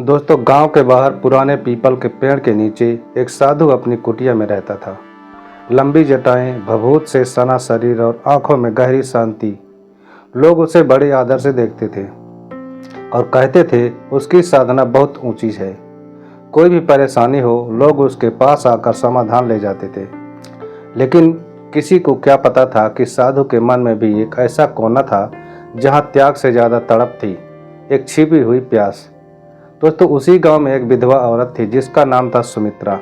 दोस्तों, गांव के बाहर पुराने पीपल के पेड़ के नीचे एक साधु अपनी कुटिया में रहता था। लंबी जटाएं, भभूत से सना शरीर और आंखों में गहरी शांति। लोग उसे बड़े आदर से देखते थे और कहते थे उसकी साधना बहुत ऊंची है। कोई भी परेशानी हो, लोग उसके पास आकर समाधान ले जाते थे। लेकिन किसी को क्या पता था कि साधु के मन में भी एक ऐसा कोना था जहां त्याग से ज्यादा तड़प थी, एक छिपी हुई प्यास। दोस्तों, उसी गांव में एक विधवा औरत थी जिसका नाम था सुमित्रा।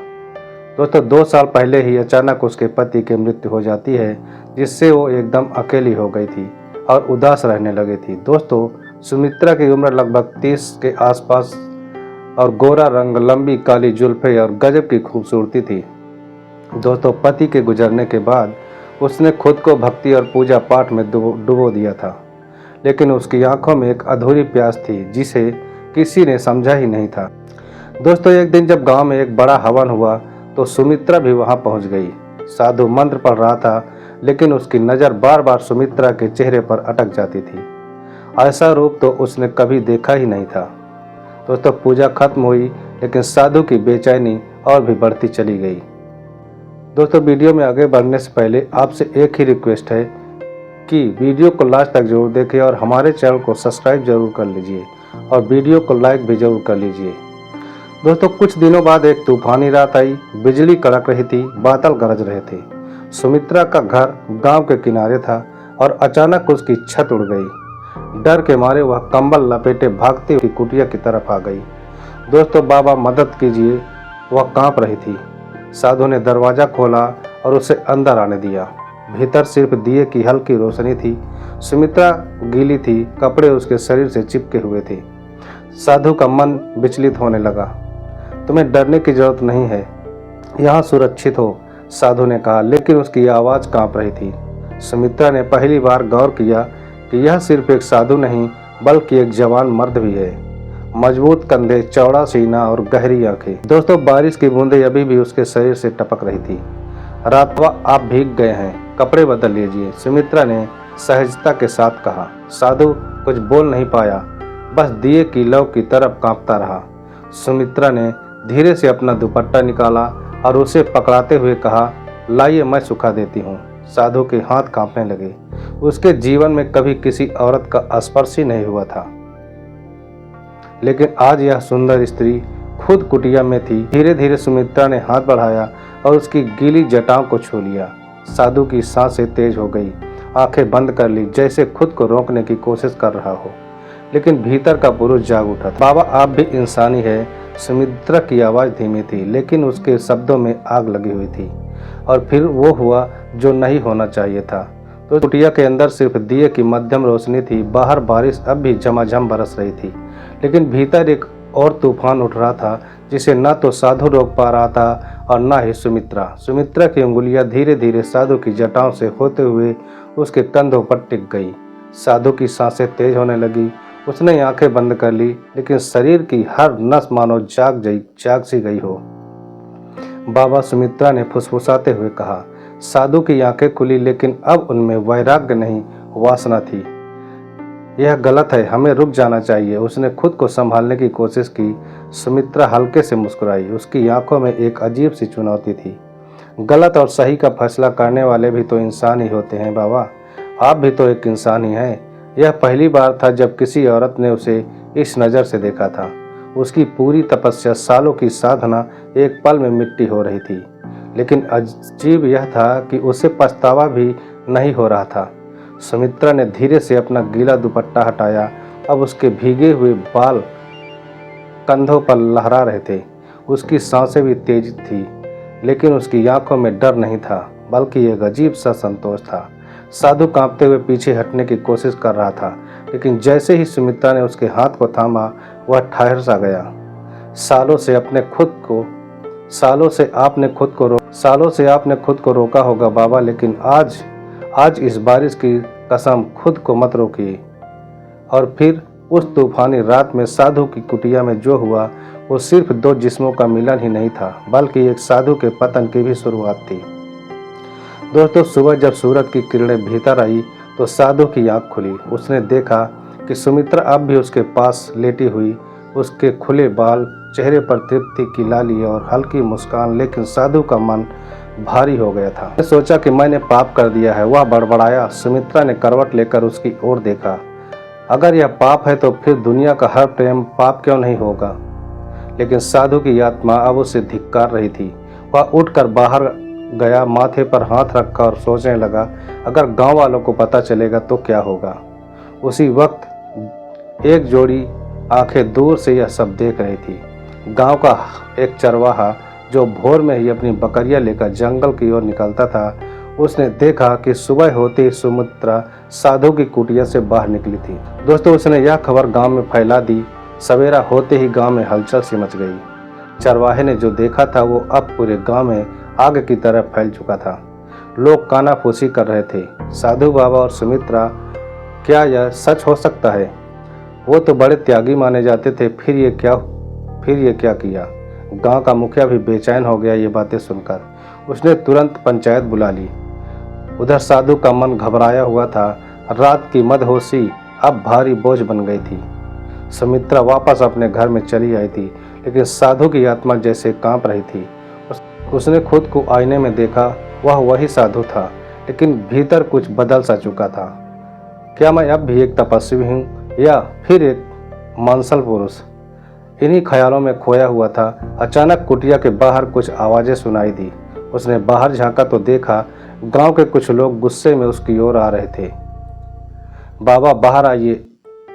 दोस्तों, 2 साल पहले ही अचानक उसके पति की मृत्यु हो जाती है, जिससे वो एकदम अकेली हो गई थी और उदास रहने लगी थी। दोस्तों, सुमित्रा की उम्र लगभग 30 के आसपास और गोरा रंग, लंबी काली जुल्फे और गजब की खूबसूरती थी। दोस्तों, पति के गुजरने के बाद उसने खुद को भक्ति और पूजा पाठ में डुबो दिया था, लेकिन उसकी आंखों में एक अधूरी प्यास थी जिसे किसी ने समझा ही नहीं था। दोस्तों, एक दिन जब गांव में एक बड़ा हवन हुआ तो सुमित्रा भी वहां पहुंच गई। साधु मंत्र पढ़ रहा था, लेकिन उसकी नज़र बार बार सुमित्रा के चेहरे पर अटक जाती थी। ऐसा रूप तो उसने कभी देखा ही नहीं था। दोस्तों, पूजा खत्म हुई, लेकिन साधु की बेचैनी और भी बढ़ती चली गई। दोस्तों, वीडियो में आगे बढ़ने से पहले आपसे एक ही रिक्वेस्ट है कि वीडियो को लास्ट तक जरूर देखें और हमारे चैनल को सब्सक्राइब जरूर कर लीजिए और वीडियो को लाइक भी जरूर कर लीजिए। दोस्तों, कुछ दिनों बाद एक तूफानी रात आई। बिजली कड़क रही थी, बादल गरज रहे थे। सुमित्रा का घर गांव के किनारे था और अचानक उसकी छत उड़ गई। डर के मारे वह कंबल लपेटे भागती हुई कुटिया की तरफ आ गई। दोस्तों, बाबा मदद कीजिए, वह कांप रही थी। साधु ने दरवाजा खोला और उसे अंदर आने दिया। भीतर सिर्फ दिए की हल्की रोशनी थी। सुमित्रा गीली थी, कपड़े उसके शरीर से चिपके हुए थे। साधु का मन विचलित होने लगा। तुम्हें डरने की जरूरत नहीं है, यहाँ सुरक्षित हो, साधु ने कहा, लेकिन उसकी आवाज़ कांप रही थी। सुमित्रा ने पहली बार गौर किया कि यह सिर्फ एक साधु नहीं बल्कि एक जवान मर्द भी है। मजबूत कंधे, चौड़ा सीना और गहरी आंखें। दोस्तों, बारिश की बूंदें अभी भी उसके शरीर से टपक रही थी। रात आप भीग गए हैं, कपड़े बदल लीजिए, सुमित्रा ने सहजता के साथ कहा। साधु कुछ बोल नहीं पाया, बस दिए की लौ की तरफ कांपता रहा। सुमित्रा ने धीरे से अपना दुपट्टा निकाला और उसे पकड़ाते हुए कहा, लाइए मैं सुखा देती हूँ। साधु के हाथ कांपने लगे। उसके जीवन में कभी किसी औरत का स्पर्श ही नहीं हुआ था, लेकिन आज यह सुंदर स्त्री खुद कुटिया में थी। धीरे धीरे सुमित्रा ने हाथ बढ़ाया और उसकी गीली जटाओं को छू लिया। साधु की सांसें तेज हो गई, आंखें बंद कर ली, जैसे खुद को रोकने की कोशिश कर रहा हो, लेकिन भीतर का पुरुष जाग उठा था। बाबा, आप भी इंसानी है। सुमित्रा की आवाज़ धीमी थी, लेकिन उसके शब्दों में आग लगी हुई थी। और फिर वो हुआ जो नहीं होना चाहिए था। तो कुटिया के अंदर सिर्फ दिए की मध्यम रोशनी थी। बाहर बारिश अब भी झमाझम बरस रही थी, लेकिन भीतर एक और तूफान उठ रहा था जिसे न तो साधु रोक पा रहा था और न ही सुमित्रा। सुमित्रा की उंगलियां धीरे धीरे साधु की जटाओं से होते हुए उसके कंधों पर टिक गई। साधु की सांसें तेज होने लगी। उसने आंखें बंद कर ली, लेकिन शरीर की हर नस मानो जाग सी गई हो। बाबा, सुमित्रा ने फुसफुसाते हुए कहा। साधु की आंखें खुली, लेकिन अब उनमें वैराग्य नहीं, वासना थी। यह गलत है, हमें रुक जाना चाहिए। उसने खुद को संभालने की कोशिश की। सुमित्रा हल्के से मुस्कुराई। उसकी आंखों में एक अजीब सी चुनौती थी। गलत और सही का फैसला करने वाले भी तो इंसान ही होते हैं बाबा, आप भी तो एक इंसान ही हैं। यह पहली बार था जब किसी औरत ने उसे इस नज़र से देखा था। उसकी पूरी तपस्या, सालों की साधना एक पल में मिट्टी हो रही थी। लेकिन अजीब यह था कि उसे पछतावा भी नहीं हो रहा था। सुमित्रा ने धीरे से अपना गीला दुपट्टा हटाया। अब उसके भीगे हुए बाल कंधों पर लहरा रहे थे। उसकी सांसें भी तेज थी, लेकिन उसकी आंखों में डर नहीं था, बल्कि एक अजीब सा संतोष था। साधु कांपते हुए पीछे हटने की कोशिश कर रहा था, लेकिन जैसे ही सुमित्रा ने उसके हाथ को थामा, वह ठहर सा गया। सालों से आपने खुद को रोका होगा बाबा, लेकिन आज इस बारिश की कसम, खुद को मत रोकिए। और फिर उस तूफानी रात में साधु की कुटिया में जो हुआ, वो सिर्फ 2 जिस्मों का मिलन ही नहीं था, बल्कि एक साधु के पतन की भी शुरुआत थी। दोस्तों, सुबह जब सूरज की किरणें भीतर आई तो साधु की आंख खुली। उसने देखा कि सुमित्रा अब भी उसके पास लेटी हुई उसके खुले बाल, चेहरे पर तृप्ति की लाली और हल्की मुस्कान, लेकिन साधु का मन भारी हो गया था। उसने सोचा कि मैंने पाप कर दिया है। वह बड़बड़ाया। सुमित्रा ने करवट लेकर उसकी ओर देखा। अगर यह पाप है तो फिर दुनिया का हर प्रेम पाप क्यों नहीं होगा? लेकिन साधु की आत्मा अब उसे धिक्कार रही थी। वह उठकर बाहर गया, माथे पर हाथ रखकर सोचने लगा, अगर गांव वालों को पता चलेगा तो क्या होगा। उसी वक्त एक जोड़ी आंखें दूर से यह सब देख रही थी। गांव का एक चरवाहा जो भोर में ही अपनी बकरियां लेकर जंगल की ओर निकलता था, उसने देखा कि सुबह होते ही सुमित्रा साधु की कुटिया से बाहर निकली थी। दोस्तों, उसने यह खबर गांव में फैला दी। सवेरा होते ही गांव में हलचल सी मच गई। चरवाहे ने जो देखा था वो अब पूरे गांव में आग की तरह फैल चुका था। लोग कानाफूसी कर रहे थे। साधु बाबा और सुमित्रा, क्या यह सच हो सकता है? वो तो बड़े त्यागी माने जाते थे, फिर ये क्या किया? गांव का मुखिया भी बेचैन हो गया ये बातें सुनकर। उसने तुरंत पंचायत बुला ली। उधर साधु का मन घबराया हुआ था। रात की मदहोशी अब भारी बोझ बन गई थी। सुमित्रा वापस अपने घर में चली आई थी, लेकिन साधु की आत्मा जैसे कांप रही थी। उसने खुद को आईने में देखा। वह वही साधु था, लेकिन भीतर कुछ बदल सा चुका था। क्या मैं अब भी एक तपस्वी हूँ या फिर एक मांसल पुरुष? इन्हीं ख्यालों में खोया हुआ था। अचानक कुटिया के बाहर कुछ आवाजें सुनाई दी। उसने बाहर झांका तो देखा गांव के कुछ लोग गुस्से में उसकी ओर आ रहे थे। बाबा, बाहर आइए,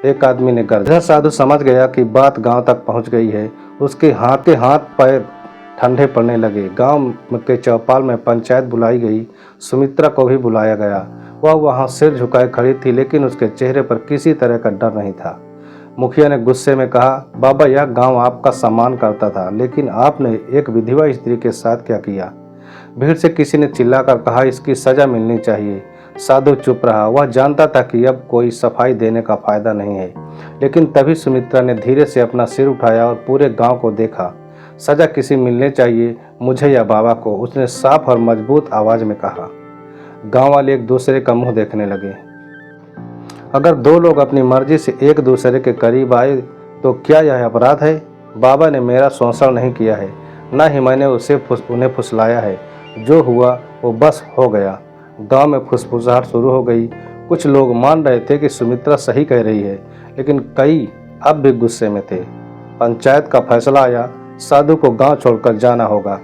एक आदमी ने गर्जा। साधु समझ गया कि बात गांव तक पहुंच गई है। उसके हाथ पैर ठंडे पड़ने लगे। गांव के चौपाल में पंचायत बुलाई गई। सुमित्रा को भी बुलाया गया। वह वहां सिर झुकाए खड़ी थी, लेकिन उसके चेहरे पर किसी तरह का डर नहीं था। मुखिया ने गुस्से में कहा, बाबा, यह गांव आपका सम्मान करता था, लेकिन आपने एक विधवा स्त्री के साथ क्या किया? भीड़ से किसी ने चिल्लाकर कहा, इसकी सजा मिलनी चाहिए। साधु चुप रहा। वह जानता था कि अब कोई सफाई देने का फायदा नहीं है। लेकिन तभी सुमित्रा ने धीरे से अपना सिर उठाया और पूरे गांव को देखा। सजा किसी मिलने चाहिए, मुझे या बाबा को, उसने साफ और मजबूत आवाज में कहा। गांव वाले एक दूसरे का मुंह देखने लगे। अगर दो लोग अपनी मर्जी से एक दूसरे के करीब आए तो क्या यह अपराध है? बाबा ने मेरा शोषण नहीं किया है, न ही मैंने उन्हें फुसलाया है। जो हुआ वो बस हो गया। गांव में फुसफुसाहट शुरू हो गई। कुछ लोग मान रहे थे कि सुमित्रा सही कह रही है, लेकिन कई अब भी गुस्से में थे। पंचायत का फैसला आया, साधु को गांव छोड़कर जाना होगा।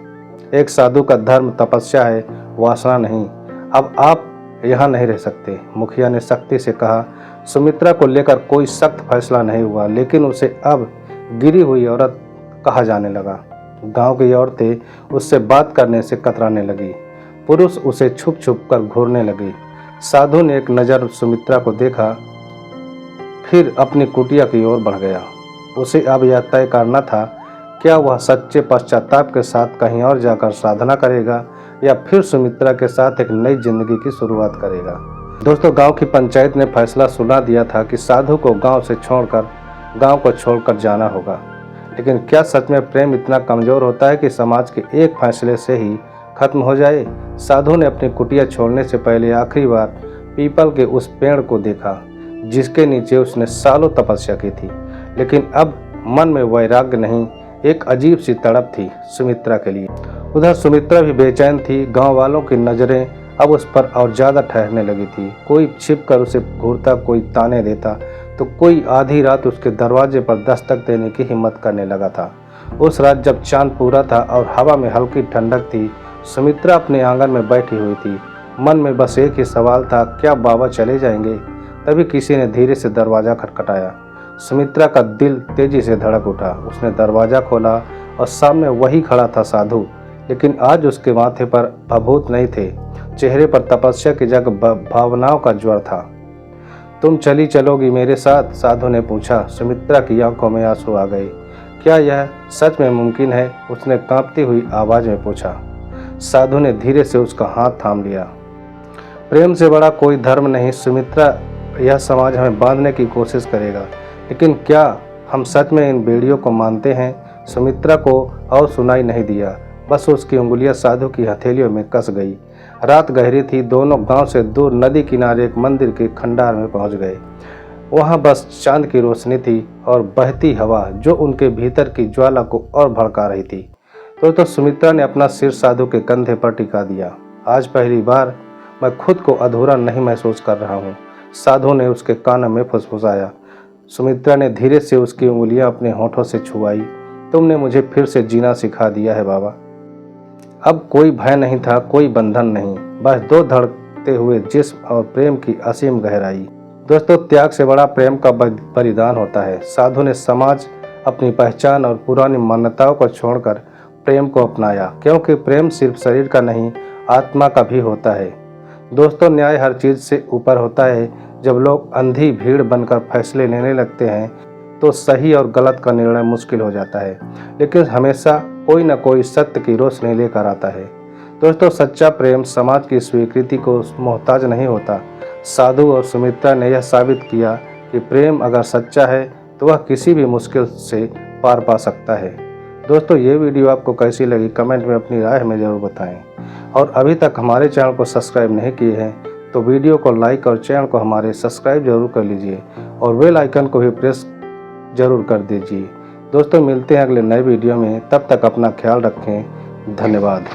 एक साधु का धर्म तपस्या है, वासना नहीं। अब आप यहाँ नहीं रह सकते, मुखिया ने सख्ती से कहा। सुमित्रा को लेकर कोई सख्त फैसला नहीं हुआ, लेकिन उसे अब गिरी हुई औरत कहा जाने लगा। गांव की औरतें उससे बात करने से कतराने लगी। पुरुष उसे छुप छुप कर घूरने लगे। साधु ने एक नज़र सुमित्रा को देखा, फिर अपनी कुटिया की ओर बढ़ गया। उसे अब यह तय करना था, क्या वह सच्चे पश्चाताप के साथ कहीं और जाकर साधना करेगा या फिर सुमित्रा के साथ एक नई जिंदगी की शुरुआत करेगा। दोस्तों, गांव की पंचायत ने फैसला सुना दिया था कि साधु को गांव को छोड़कर जाना होगा। लेकिन क्या सच में प्रेम इतना कमजोर होता है कि समाज के एक फैसले से ही खत्म हो जाए? साधु ने अपनी कुटिया छोड़ने से पहले आखिरी बार पीपल के उस पेड़ को देखा जिसके नीचे उसने सालों तपस्या की थी। लेकिन अब मन में वैराग्य नहीं, एक अजीब सी तड़प थी सुमित्रा के लिए। उधर सुमित्रा भी बेचैन थी। गांव वालों की नज़रें अब उस पर और ज़्यादा ठहरने लगी थी। कोई छिपकर उसे घूरता, कोई ताने देता, तो कोई आधी रात उसके दरवाजे पर दस्तक देने की हिम्मत करने लगा था। उस रात जब चांद पूरा था और हवा में हल्की ठंडक थी, सुमित्रा अपने आंगन में बैठी हुई थी। मन में बस एक ही सवाल था, क्या बाबा चले जाएंगे? तभी किसी ने धीरे से दरवाज़ा खटखटाया। सुमित्रा का दिल तेजी से धड़क उठा। उसने दरवाज़ा खोला और सामने वही खड़ा था साधु, लेकिन आज उसके माथे पर भभूत नहीं थे। चेहरे पर तपस्या की जगह भावनाओं का ज्वर था। तुम चली चलोगी मेरे साथ? साधु ने पूछा। सुमित्रा की आंखों में आंसू आ गए। क्या यह सच में मुमकिन है? उसने कांपती हुई आवाज में पूछा। साधु ने धीरे से उसका हाथ थाम लिया। प्रेम से बड़ा कोई धर्म नहीं सुमित्रा। यह समाज हमें बांधने की कोशिश करेगा, लेकिन क्या हम सच में इन बेड़ियों को मानते हैं? सुमित्रा को और सुनाई नहीं दिया, बस उसकी उंगलियां साधु की हथेलियों में कस गई। रात गहरी थी। दोनों गांव से दूर नदी किनारे एक मंदिर के खंडार में पहुंच गए। वहाँ बस चांद की रोशनी थी और बहती हवा जो उनके भीतर की ज्वाला को और भड़का रही थी। तो सुमित्रा ने अपना सिर साधु के कंधे पर टिका दिया। आज पहली बार मैं खुद को अधूरा नहीं महसूस कर रहा हूँ, साधु ने उसके कान में फुसफुसाया। सुमित्रा ने धीरे से उसकी उंगलियां अपने होठों से छुआई। तुमने मुझे फिर से जीना सिखा दिया है बाबा। अब कोई भय नहीं था, कोई बंधन नहीं, बस दो धड़कते हुए जिस्म और प्रेम की असीम गहराई। दोस्तों, त्याग से बड़ा प्रेम का बलिदान होता है। साधु ने समाज, अपनी पहचान और पुरानी मान्यताओं को छोड़कर प्रेम को अपनाया, क्योंकि प्रेम सिर्फ शरीर का नहीं, आत्मा का भी होता है। दोस्तों, न्याय हर चीज से ऊपर होता है। जब लोग अंधी भीड़ बनकर फैसले लेने लगते हैं तो सही और गलत का निर्णय मुश्किल हो जाता है, लेकिन हमेशा कोई न कोई सत्य की रोशनी लेकर आता है। दोस्तों, सच्चा प्रेम समाज की स्वीकृति को मोहताज नहीं होता। साधु और सुमित्रा ने यह साबित किया कि प्रेम अगर सच्चा है तो वह किसी भी मुश्किल से पार पा सकता है। दोस्तों, ये वीडियो आपको कैसी लगी कमेंट में अपनी राय हमें ज़रूर बताएं। और अभी तक हमारे चैनल को सब्सक्राइब नहीं किए हैं तो वीडियो को लाइक और चैनल को हमारे सब्सक्राइब जरूर कर लीजिए और बेल आइकन को भी प्रेस जरूर कर दीजिए। दोस्तों, मिलते हैं अगले नए वीडियो में, तब तक अपना ख्याल रखें। धन्यवाद।